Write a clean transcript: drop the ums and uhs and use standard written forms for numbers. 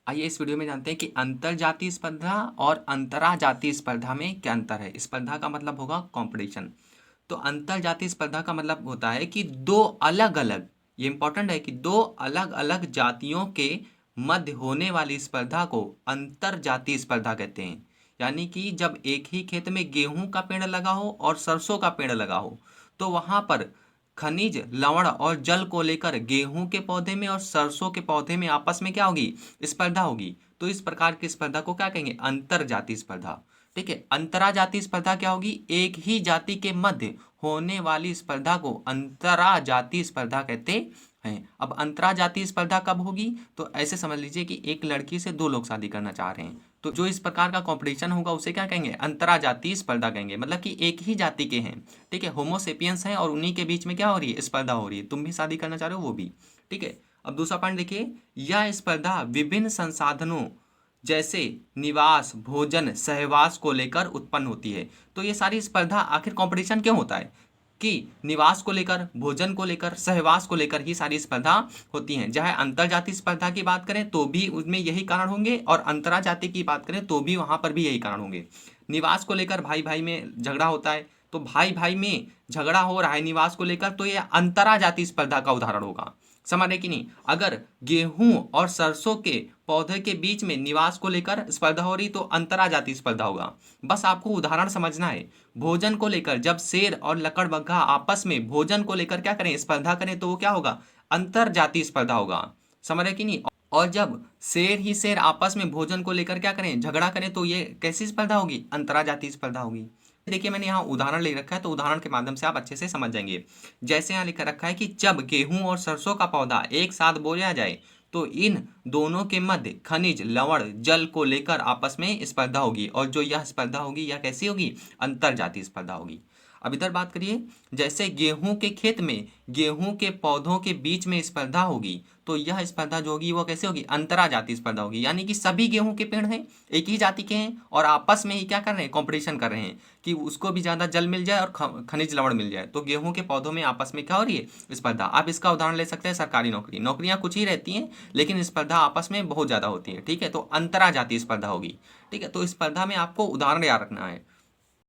आइए इस वीडियो में जानते हैं कि अंतर जातीय स्पर्धा और अंतरा जातीय स्पर्धा में क्या अंतर है। स्पर्धा का मतलब होगा कंपटीशन। तो अंतर जातीय स्पर्धा का मतलब होता है कि दो अलग अलग, ये इंपॉर्टेंट है कि दो अलग अलग जातियों के मध्य होने वाली स्पर्धा को अंतर जातीय स्पर्धा कहते हैं। यानी कि जब एक ही खेत में गेहूं का पेड़ लगा हो और सरसों का पेड़ लगा हो, तो वहां पर खनिज, लवण और जल को लेकर गेहूं के पौधे में और सरसों के पौधे में आपस में क्या होगी, स्पर्धा होगी। तो इस प्रकार की स्पर्धा को क्या कहेंगे, अंतर जातीय स्पर्धा। ठीक है। अंतरा जातीय स्पर्धा क्या होगी, एक ही जाति के मध्य होने वाली स्पर्धा को अंतरा जातीय स्पर्धा कहते हैं। अब अंतरा जातीय स्पर्धा कब होगी, तो ऐसे समझ लीजिए कि एक लड़की से दो लोग शादी करना चाह रहे हैं, तो जो इस प्रकार का कंपटीशन होगा उसे क्या कहेंगे, अंतरा जातीय स्पर्धा कहेंगे। मतलब कि एक ही जाति के हैं, ठीक है, होमोसेपियंस हैं, और उन्हीं के बीच में क्या हो रही है, स्पर्धा हो रही है। तुम भी शादी करना चाह रहे हो, वो भी। ठीक है। अब दूसरा पॉइंट देखिए, यह स्पर्धा विभिन्न संसाधनों जैसे निवास, भोजन, सहवास को लेकर उत्पन्न होती है। तो ये सारी स्पर्धा, आखिर कंपटीशन क्यों होता है कि निवास को लेकर, भोजन को लेकर, सहवास को लेकर ही सारी स्पर्धा होती हैं। चाहे अंतर जातीय स्पर्धा की बात करें तो भी उसमें यही कारण होंगे, और अंतरा जाति की बात करें तो भी वहां पर भी यही कारण होंगे। निवास को लेकर भाई भाई में झगड़ा होता है, तो भाई भाई में झगड़ा हो रहा है निवास को लेकर, तो यह अंतरा जातीय स्पर्धा का उदाहरण होगा। समझ रहे कि नहीं। अगर गेहूं और सरसों के पौधे के बीच में निवास को लेकर स्पर्धा हो रही तो अंतरा जातीय स्पर्धा होगा। बस आपको उदाहरण समझना है। भोजन को लेकर जब शेर और लकड़बग्घा आपस में भोजन को लेकर क्या करें, स्पर्धा करें, तो वो क्या होगा, अंतर जातीय स्पर्धा होगा। समझ रहे कि नहीं। और जब शेर ही शेर आपस में भोजन को लेकर क्या करें, झगड़ा करें, तो ये कैसी स्पर्धा होगी, अंतरा जातीय स्पर्धा होगी। देखिए मैंने यहाँ उदाहरण ले रखा है, तो उदाहरण के माध्यम से आप अच्छे से समझ जाएंगे। जैसे यहाँ लिखा रखा है कि जब गेहूं और सरसों का पौधा एक साथ बोया जाए तो इन दोनों के मध्य खनिज, लवण, जल को लेकर आपस में स्पर्धा होगी, और जो यह स्पर्धा होगी यह कैसी होगी, अंतर जातीय स्पर्धा होगी। अब इधर बात करिए, जैसे गेहूं के खेत में गेहूं के पौधों के बीच में स्पर्धा होगी, तो यह स्पर्धा जो होगी वो कैसे होगी, अंतरा जातीय स्पर्धा होगी। यानी कि सभी गेहूं के पेड़ हैं, एक ही जाति के हैं, और आपस में ही क्या कर रहे हैं, कंपटीशन कर रहे हैं कि उसको भी ज्यादा जल मिल जाए और खनिज लवण मिल जाए। तो गेहूं के पौधों में आपस में क्या हो रही है, स्पर्धा। आप इसका उदाहरण ले सकते हैं, सरकारी नौकरी, नौकरियां कुछ ही रहती हैं लेकिन स्पर्धा आपस में बहुत ज्यादा होती है। ठीक है, तो अंतरा जातीय स्पर्धा होगी। ठीक है, तो स्पर्धा में आपको उदाहरण याद रखना है।